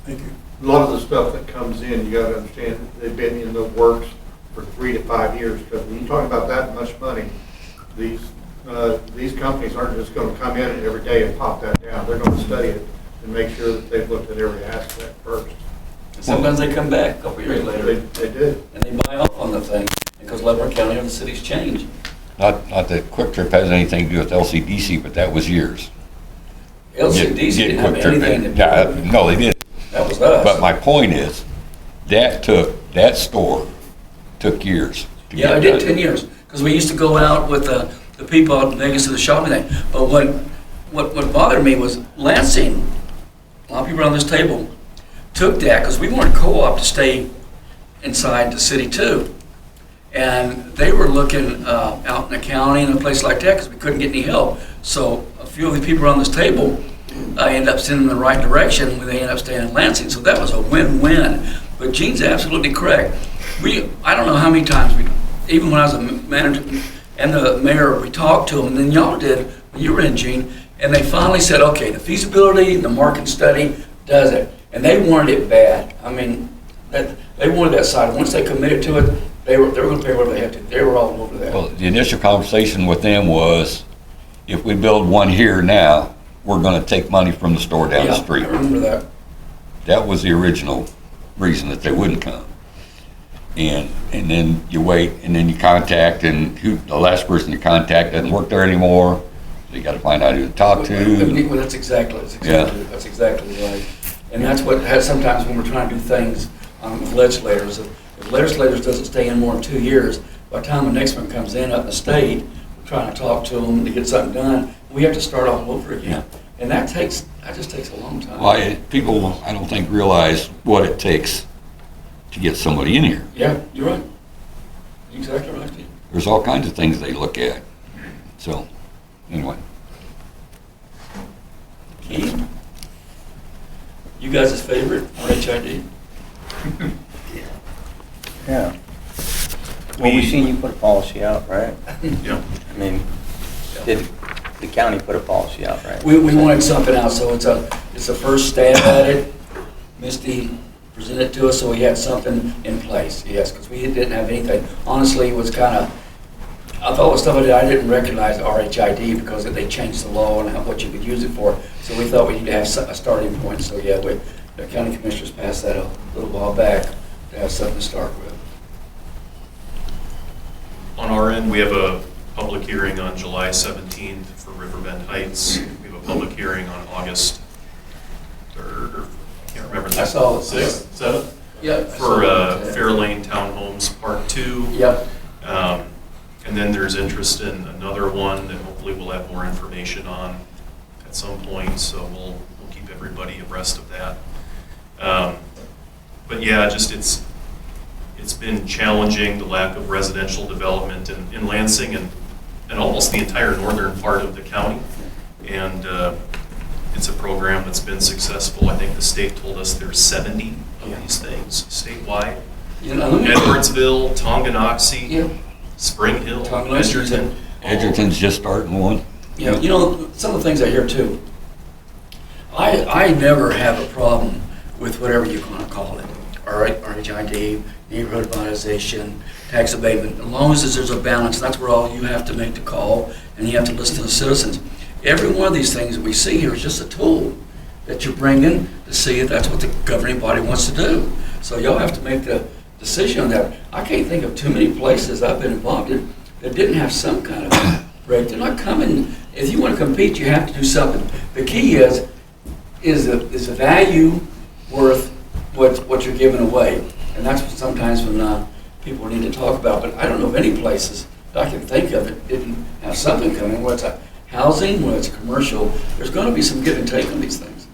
Thank you. A lot of the stuff that comes in, you gotta understand, they've been in the works for 3 to 5 years, because when you're talking about that much money, these companies aren't just gonna come in every day and pop that down. They're gonna study it and make sure that they've looked at every aspect first. Sometimes they come back a couple years later They do. and they buy off on the thing because Leavenworth County or the city's changed. Not that Quick Trip has anything to do with LCDC, but that was years. LCDC didn't have Quick Trip anything to in. do Yeah, with it. no, they didn't. That was us. But my point is, that store took years to Yeah, get I did done. 10 years, because we used to go out with the people out in Vegas to the shopping thing. But what bothered me was Lansing, a lot of people around this table, took that, because we wanted co-op to stay inside the city too. And they were looking out in the county and a place like that, because we couldn't get any help. So a few of the people around this table, I ended up sending them in the right direction when they ended up staying in Lansing. So that was a win-win. But Gene's absolutely correct. I don't know how many times even when I was a manager and the mayor, we talked to them, and then y'all did when you were in, Gene, and they finally said, okay, the feasibility, the market study does it. And they wanted it bad. I mean, they wanted that side. Once they committed to it, they were going to pay whatever they had to. They were all over that. Well, the initial conversation with them was, if we build one here now, we're gonna take money from the store down the Yeah, street. I remember that. That was the original reason that they wouldn't come. And then you wait, and then you contact, and the last person you contact doesn't work there anymore. So you gotta find out who to talk to. Well, that's exactly right. And that's what has sometimes when we're trying to do things with legislators. If legislators doesn't stay in more than 2 years, by the time the next one comes in up in the state, we're trying to talk to them to get something done, we have to start all over again. And that just takes a long time. Well, people, I don't think, realize what it takes to get somebody in here. Yeah, you're right. You're exactly right, Steve. There's all kinds of things they look at. So, anyway. Keith? You guys' favorite, RHID? Yeah. Well, we seen you put a policy out, right? Yeah. I mean, did the county put a policy out, right? We wanted something else, so it's a first stab at it. Misty presented it to us, so we had something in place, yes, because we didn't have anything. Honestly, it was kind of, I thought it was stuff I didn't recognize RHID because they changed the law and what you could use it for. So we thought we need to have a starting point. So yeah, the county commissioners passed that a little while back to have something to start with. On our end, we have a public hearing on July 17th for Riverbend Heights. We have a public hearing on August 3rd, or I can't remember. I saw it. 6th, 7th? Yeah. For Fairlane Townhomes Part 2. Yep. And then there's interest in another one that hopefully we'll have more information on at some point, so we'll keep everybody abreast of that. But yeah, just it's been challenging, the lack of residential development in Lansing and almost the entire northern part of the county. And it's a program that's been successful. I think the state told us there's 70 of these things statewide. Edwardsville, Tonganoxie. Yeah. Spring Hill, Tonganoxie. Edgerton. Edgerton's just starting one. Yeah, some of the things I hear too. I never have a problem with whatever you want to call it. RHID, neighborhood revitalization, tax abatement, as long as there's a balance, that's where all you have to make the call, and you have to listen to the citizens. Every one of these things that we see here is just a tool that you're bringing to see if that's what the governing body wants to do. So y'all have to make the decision on that. I can't think of too many places I've been involved in that didn't have some kind of break. They're not coming. If you want to compete, you have to do something. The key is the value worth what you're giving away? And that's what sometimes when people need to talk about. But I don't know of any places that I can think of that didn't have something coming, whether it's a housing, whether it's a commercial. There's going to be some give and take on these things.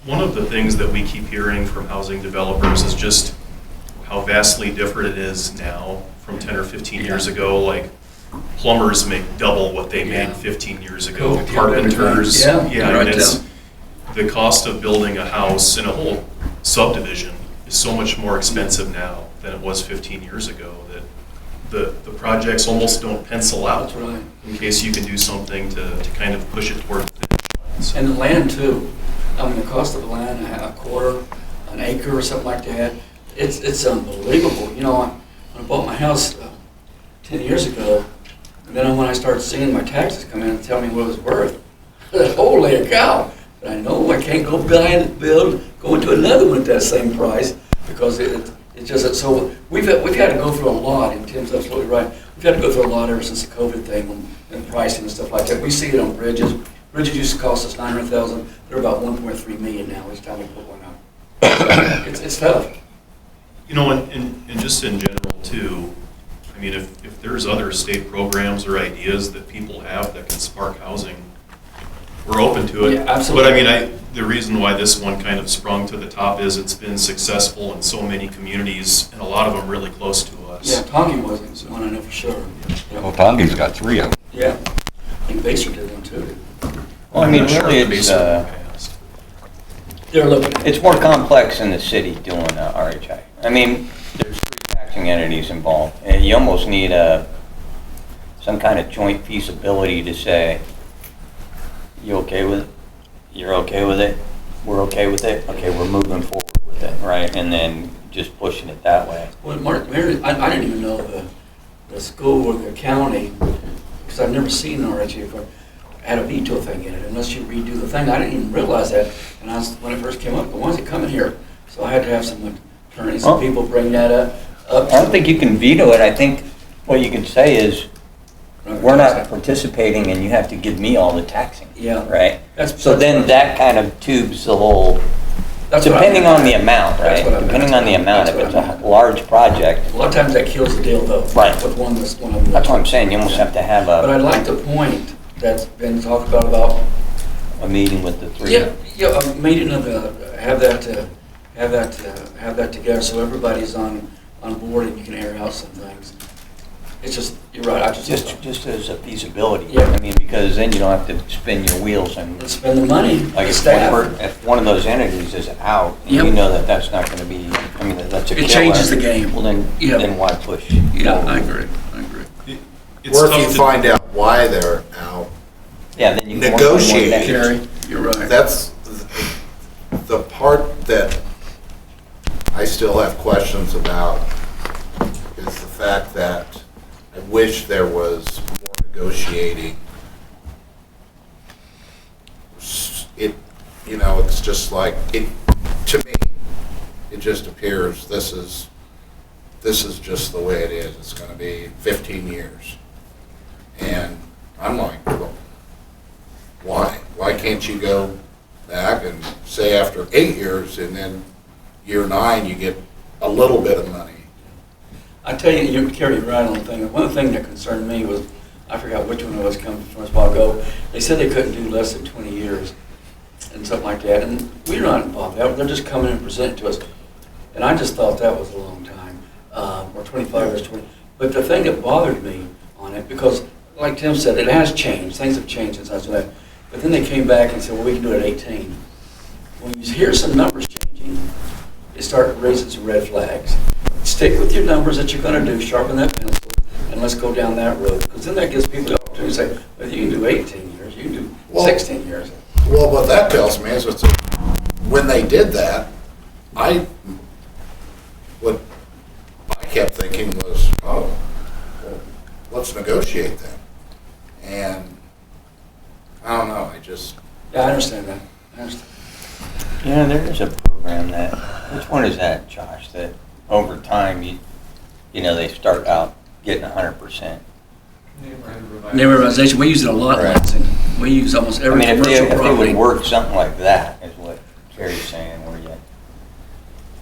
One of the things that we keep hearing from housing developers is just how vastly different it is now from 10 or 15 years ago. Like plumbers make double what they made 15 years ago. Carpenters, and it's the cost of building a house in a whole subdivision is so much more expensive now than it was 15 years ago that the projects almost don't pencil out. That's right. In case you can do something to kind of push it toward the finish line. And the land too. I mean, the cost of the land, a quarter, an acre or something like that, it's unbelievable. You know, when I bought my house 10 years ago, and then when I started seeing my taxes come in and tell me what it was worth, holy cow! But I know I can't go go into another one at that same price because it's just so we've had to go through a lot. And Tim's absolutely right. We've had to go through a lot ever since the COVID thing and pricing and stuff like that. We see it on bridges. Bridges used to cost us $900,000. They're about $1.3 million now. Each time we put one up, it's tough. You know, and just in general too, I mean, if there's other state programs or ideas that people have that can spark housing, we're open to it. Yeah, absolutely. But I mean, the reason why this one kind of sprung to the top is it's been successful in so many communities, and a lot of them really close to us. Yeah, Tongi wasn't one I know for sure. Yeah. Well, Tongi's got 3 of them. Yeah, I think Baser did one too. Well, I mean, I'm not sure really, if the it's, basic passed. They're looking at it's more complex in the city doing RHI. I mean, there's 3 taxing entities involved, and you almost need some kind of joint feasibility to say, you okay with it? You're okay with it? We're okay with it? Okay, we're moving forward with it, right? And then just pushing it that way. Well, Mark, Mary, I didn't even know the school or the county, because I've never seen an RHA before, had a veto thing in it, unless you redo the thing. I didn't even realize that. And when it first came up, but why is it coming here? So I had to have some attorneys and people bring that up. I don't think you can veto it. I think what you can say is, we're not participating and you have to give me all the taxing. Yeah. Right? So then that kind of tubes the whole, depending on the amount, right? Depending on the amount, if it's a large project. A lot of times that kills the deal though. Right. With one of them. That's what I'm saying, you almost have to have But I like the point that's been talked about a meeting with the 3. Yeah, a meeting of have that together so everybody's on board and you can air out some things. It's just, you're right, Just as a feasibility. Yeah. I mean, because then you don't have to spin your wheels and. let's spend the money, Like the if staff. one of those entities is out, and Yep. you know that that's not going to be, I mean, that's a killer. It changes the game. Well, then Yep. why push? Yeah, I agree. It's Or if tough you to- find out why they're out, Yeah, then you can work on Negotiate. more Carrie, you're right. that's the part that I still have questions about is the fact that I wish there was more negotiating. It's just like, to me, it just appears this is just the way it is. It's going to be 15 years. And I'm like, well, why? Why can't you go back and say after 8 years and then year 9 you get a little bit of money? I tell you, you carry right on the thing. One thing that concerned me was, I forgot which one it was coming from a while ago. They said they couldn't do less than 20 years and something like that. And we're not involved. They're just coming and presenting to us. And I just thought that was a long time, or 25 years, 20. But the thing that bothered me on it, because like Tim said, it has changed. Things have changed since I was there. But then they came back and said, well, we can do it at 18. When you hear some numbers changing, it started raising some red flags. Stick with your numbers that you're going to do, sharpen that pencil, and let's go down that road. Because then that gives people the opportunity to say, well, you can do 18 years, you can do 16 years. Well, what that tells me is when they did that, let's negotiate then. And, I don't know, Yeah, I understand that. I understand. You know, there is a program that, which one is that, Josh, that over time, you know, they start out getting 100%? Neighborhood revitalization, we use it a lot in Right. Lansing. We use almost I every mean, if commercial they property. would work something like that, is what Terry's saying, where you,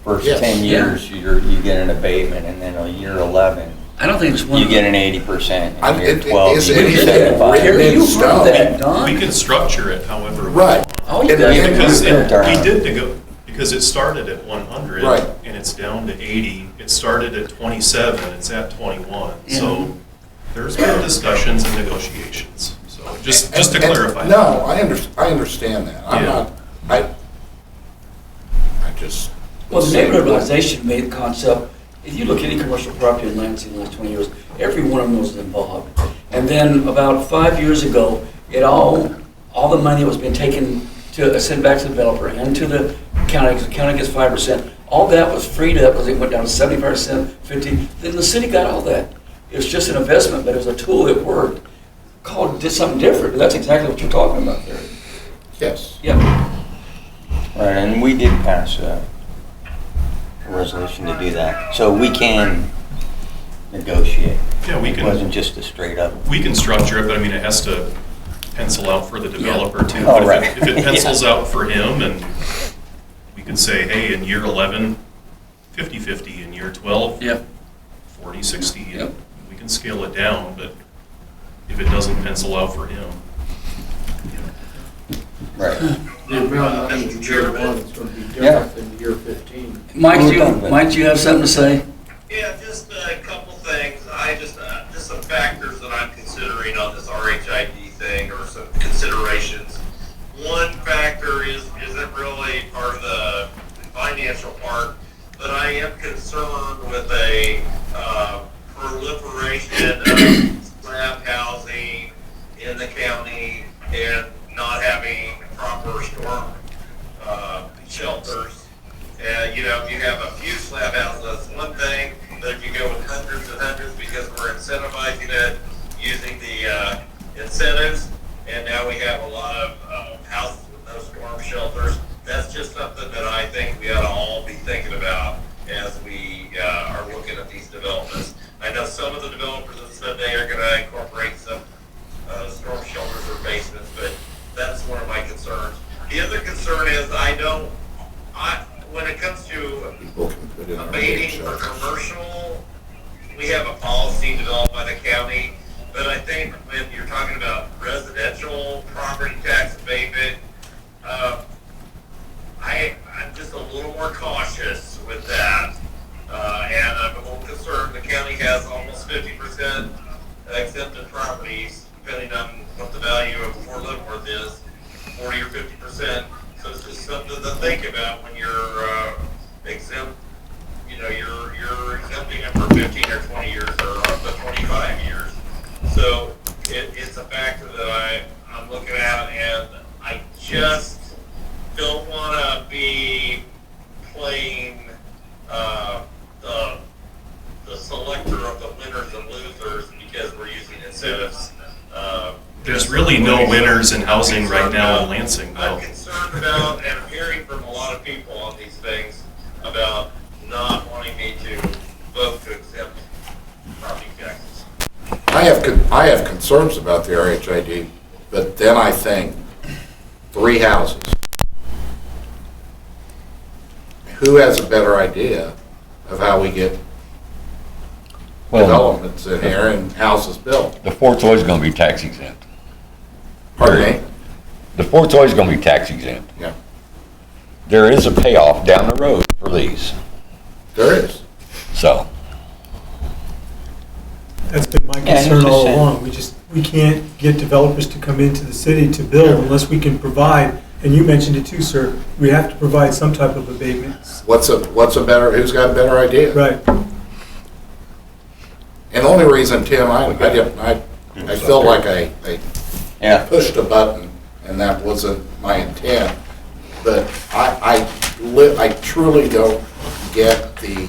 first Yes. 10 years, you get an abatement, and then a year 11, I don't think it's one. you get an 80%, I- and year it- 12, is you it get anything 75. written in You stone? heard that, Don? We can structure it however. we Right. want. Oh, you And- guys- and- Because Right. he did because it started at 100. Right. And it's down to 80. It started at 27, it's at 21. So there's been discussions and negotiations. So just to And- clarify. that. No, I understand that. I'm Yeah. not, I just. Well, the neighborhood revitalization made the concept, if you look at any commercial property in Lansing in the last 20 years, every one of them was involved. And then about 5 years ago, all the money that was being taken to, sent back to the developer and to the county, because the county gets 5%, all that was freed up because it went down to 75%, 50, then the city got all that. It was just an investment, but it was a tool that worked, did something different. That's exactly what you're talking about there. Yes. Yeah. Right, and we did pass a resolution to do that, so we can negotiate. Yeah, we It can. wasn't just a straight up. We can structure it, but I mean, it has to pencil out for the developer too. Oh, But if right. If it pencils out for him and we could say, hey, in year 11, 50/50, in year 12, Yep. 40/60. Yep. We can scale it down, but if it doesn't pencil out for him. Right. The amount of money in year one is going to be Yeah. different than year 15. Mike, We're done, but- Mike, do you have something to say? Yeah, just a couple things. Just some factors that I'm considering on this RHID thing, or some considerations. One factor isn't really part of the financial part, but I am concerned with a proliferation of slab housing in the county and not having proper storm shelters. You know, if you have a few slab houses, that's one thing, but if you go with hundreds and hundreds, because we're incentivizing it using the incentives, and now we have a lot of houses with no storm shelters, that's just something that I think we ought to all be thinking about as we are looking at these developments. I know some of the developers have said they are going to incorporate some storm shelters or basements, but that's one of my concerns. The other concern is when it comes to People can put in abating for RHID. commercial, we have a policy developed by the county, but I think when you're talking about residential property tax abatement, I'm just a little more cautious with that. And I'm a little concerned, the county has almost 50% exempted properties, depending on what the value of Fort Leavenworth is, 40 or 50%. So it's just something to think about when you're exempt, you know, you're exempting them for 15 or 20 years or up to 25 years. So it's a factor that I'm looking at, and I just don't want to be playing the selector of the winners and losers because we're using incentives. There's really no winners in housing right now in Lansing, though. I'm concerned about, and I'm hearing from a lot of people on these things, about not wanting me to vote to exempt property taxes. I have concerns about the RHID, but then I think 3 houses. Who has a better idea of how we get developments in here and houses built? The fort's always gonna be tax exempt. Pardon me? The fort's always gonna be tax exempt. Yeah, There is a payoff down the road for these, there is. so. That's been my Yeah, concern all 100%. along. We can't get developers to come into the city to build unless we can provide, and you mentioned it too, sir, we have to provide some type of abatements. Who's got a better idea? Right. And the only reason, Tim, I feel like I Yeah, pushed a button, and that wasn't my intent, but I truly don't get the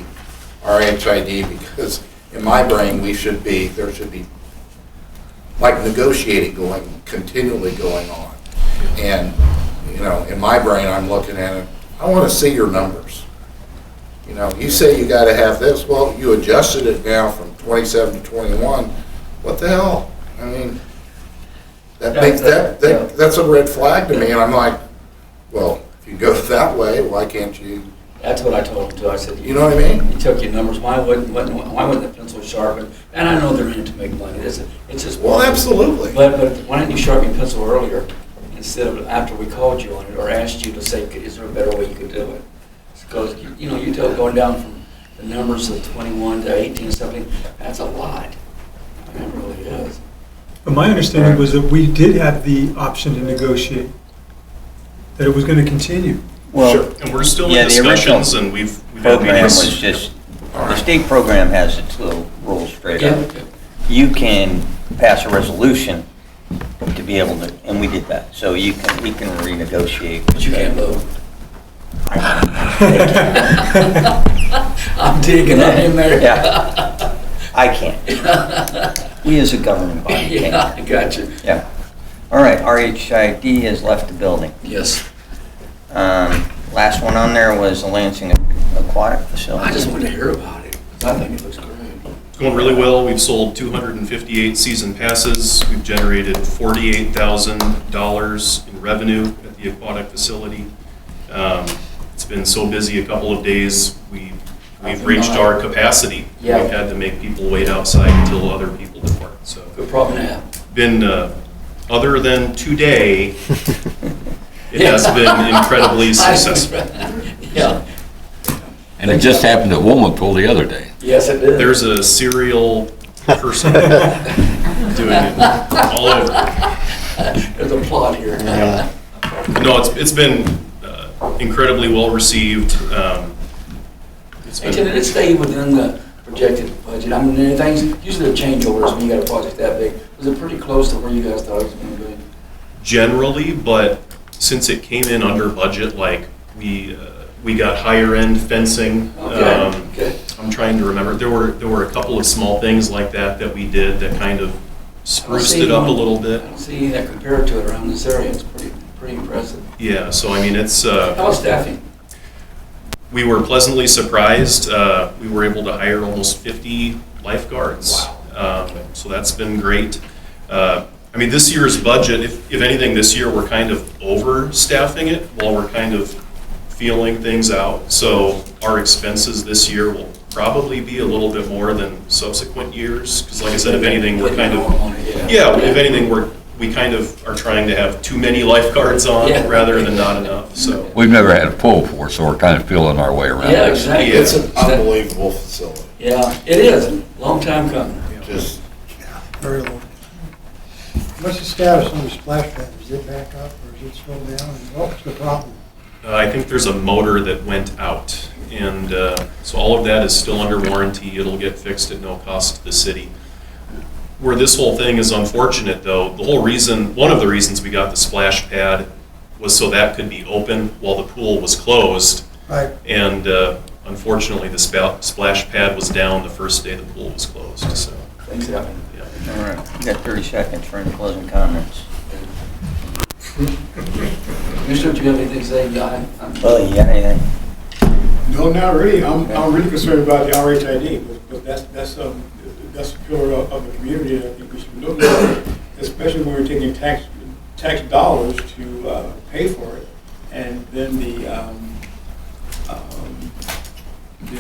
RHID, because in my brain, there should be like negotiating continually going on. And, you know, in my brain, I'm looking at it, I want to see your numbers. You know, you say you got to have this, well, you adjusted it now from 27 to 21. What the hell? I mean, that's a red flag to me, and I'm like, well, if you go that way, why can't you? That's what I told him too. I said, You know what I mean? You took your numbers. Why wouldn't the pencil sharpen? And I know they're in it to make money. It's just. Well, absolutely. But why didn't you sharpen your pencil earlier instead of after we called you on it or asked you to say, is there a better way you could do it? Because you tell going down from the numbers of 21 to 18 and something. That's a lot. I mean, it really is. But my understanding was that we did have the option to negotiate, that it was going to continue. Well, And we're still yeah, in the original discussions, and we've had program meetings. was just, the state program has its little rules straight Yeah. up. You can pass a resolution to be able to, and we did that, so he can renegotiate. But you can't vote. I'm digging up in there. Yeah, I can't. We as a governing body Yeah, can't. I got you. Yeah. All right, RHID has left the building. Yes. Last one on there was the Lansing Aquatic Facility. I just wanted to hear about it. I think it looks great. It's going really well. We've sold 258 season passes. We've generated $48,000 in revenue at the aquatic facility. It's been so busy a couple of days, we've reached our capacity. Yeah. We've had to make people wait outside until other people depart. So Good problem to have. been, other than today, it has been incredibly successful. Yeah. And it just happened at Wilmington the other day. Yes, it did. There's a serial person doing it all over. There's a plot here. No, it's been incredibly well received. It's And can been it stay within the projected budget? I mean, things, usually the changeovers when you got a project that big. Was it pretty close to where you guys thought it was going to be? generally, but since it came in under budget, like we got higher end fencing. Okay. I'm trying to remember. There were a couple of small things like that we did that kind of spruced it up a little I bit. don't see any that compared to it around this area. It's pretty impressive. Yeah, so I mean, it's, How's staffing? we were pleasantly surprised. We were able to hire almost 50 lifeguards. Wow. So that's been great. I mean, this year's budget, if anything, this year we're kind of overstaffing it while we're kind of feeling things out. So our expenses this year will probably be a little bit more than subsequent years. Because like I said, if anything, we're kind of, yeah, if anything, we kind of are trying to have too many lifeguards on rather than not enough, so. We've never had a pool before, so we're kind of feeling our way around. Yeah, this. exactly. It's an unbelievable facility. Yeah, it is. Long time coming. Just, Very low. What's the status on the splash pad? Is it back up or is it slowed down? And what's the problem? I think there's a motor that went out, and so all of that is still under warranty. It'll get fixed at no cost to the city. Where this whole thing is unfortunate, though, one of the reasons we got the splash pad was so that could be open while the pool was closed. Right. And unfortunately, the splash pad was down the first day the pool was closed, so. Things happen. Yeah. All right, you got 30 seconds for any closing comments. Commissioner, do you have anything to say? Well, you got anything? No, not really. I'm really concerned about the RHID, but that's a pillar of the community that I think we should look at, especially when we're taking tax dollars to pay for it, and then the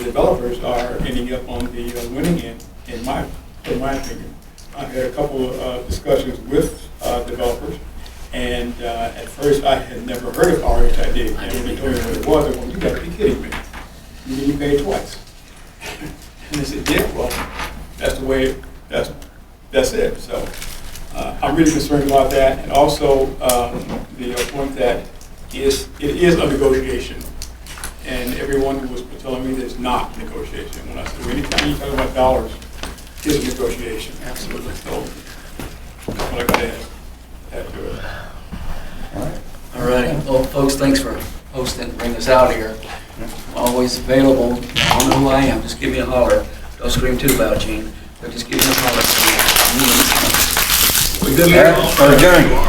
developers are ending up on the winning end, in my opinion. I've had a couple of discussions with developers, and at first I had never heard of RHID. And when they told me what it was, I went, "You got to be kidding me! You mean you paid twice?" And they said, "Yeah, well, that's the way. That's it." So I'm really concerned about that, and also the point that it is a negotiation, and everyone was telling me that it's not negotiation. When I said, well, anytime you talk about dollars, it's a negotiation. Absolutely. So that's what I got to add to it. All right. Well, folks, thanks for hosting, bringing us out here. Always available. I don't know who I am. Just give me a holler. Don't scream too loud, Gene. But just give me a holler. Or adjourned.